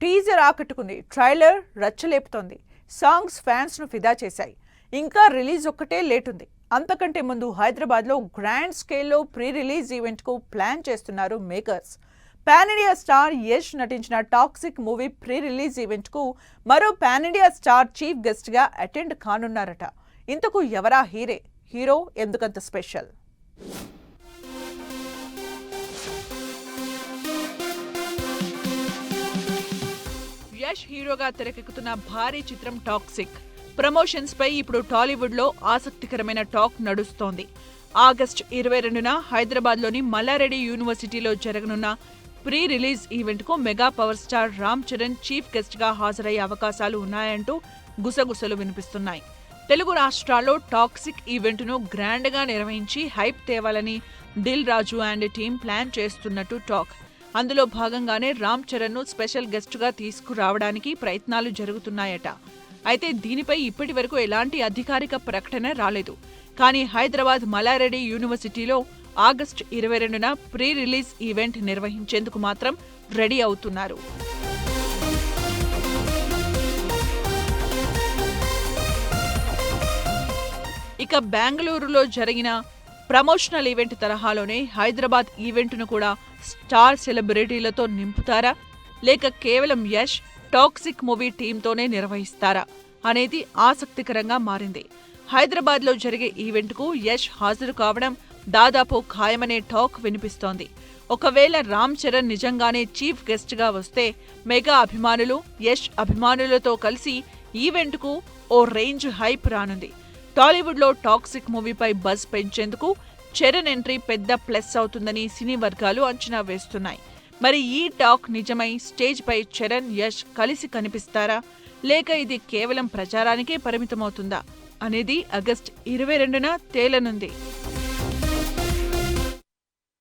Teaser ఆకట్టుకుంది, trailer రచ్చలేపుతోంది, songs fans ను ఫిదా చేశాయి. ఇంకా రిలీజ్ ఒక్కటే లేటుంది. అంతకంటే ముందు హైదరాబాద్లో గ్రాండ్ స్కేల్లో ప్రీ రిలీజ్ ఈవెంట్కు ప్లాన్ చేస్తున్నారు makers. Pan India star Yash నటించిన టాక్సిక్ మూవీ ప్రీ రిలీజ్ ఈవెంట్కు మరో పాన్ ఇండియా స్టార్ చీఫ్ గెస్ట్గా అటెండ్ కానున్నారట. ఇంతకు ఎవరా హీరో ఎందుకంత స్పెషల్? యష్ హీరోగా తెరకెక్కుతున్న భారీ చిత్రం టాక్సిక్ ప్రమోషన్స్ పై ఇప్పుడు టాలీవుడ్ లో ఆసక్తికరమైన టాక్ నడుస్తోంది. ఆగస్టు 22న హైదరాబాద్లోని మల్లారెడ్డి యూనివర్సిటీలో జరగనున్న ప్రీ రిలీజ్ ఈవెంట్ కు mega power star Ram Charan chief guest గా హాజరయ్యే అవకాశాలు ఉన్నాయంటూ గుసగుసలు వినిపిస్తున్నాయి. తెలుగు రాష్ట్రాల్లో టాక్సిక్ ఈవెంట్ ను గ్రాండ్ గా నిర్వహించి హైప్ తేవాలని Dil Raju and team plan చేస్తున్నట్టు టాక్. అందులో భాగంగానే రామ్ చరణ్ ను స్పెషల్ గెస్ట్ గా తీసుకురావడానికి ప్రయత్నాలు జరుగుతున్నాయట. అయితే దీనిపై ఇప్పటి వరకు ఎలాంటి అధికారిక ప్రకటన రాలేదు. కానీ హైదరాబాద్ మల్లారెడ్డి యూనివర్సిటీలో ఆగస్టు 22న ప్రీ రిలీజ్ ఈవెంట్ నిర్వహించేందుకు మాత్రం రెడీ అవుతున్నారు. ఇక బెంగళూరులో జరిగిన ప్రమోషనల్ ఈవెంట్ తరహాలోనే హైదరాబాద్ ఈవెంట్ను కూడా స్టార్ సెలబ్రిటీలతో నింపుతారా, లేక కేవలం యష్ టాక్సిక్ మూవీ టీంతోనే నిర్వహిస్తారా అనేది ఆసక్తికరంగా మారింది. హైదరాబాద్లో జరిగే ఈవెంట్కు యష్ హాజరు కావడం దాదాపు ఖాయమనే టాక్ వినిపిస్తోంది. ఒకవేళ రామ్ చరణ్ నిజంగానే చీఫ్ గెస్ట్గా వస్తే మెగా అభిమానులు, యష్ అభిమానులతో కలిసి ఈవెంట్కు ఓ రేంజ్ హైప్ రానుంది. టాలీవుడ్లో టాక్సిక్ మూవీపై బజ్ పెంచేందుకు చరణ్ ఎంట్రీ పెద్ద ప్లస్ అవుతుందని సినీ వర్గాలు అంచనా వేస్తున్నాయి. మరి ఈ టాక్ నిజమై స్టేజ్ పై చరణ్, యష్ కలిసి కనిపిస్తారా, లేక ఇది కేవలం ప్రచారానికే పరిమితమవుతుందా అనేది ఆగస్టు 22న తేలనుంది.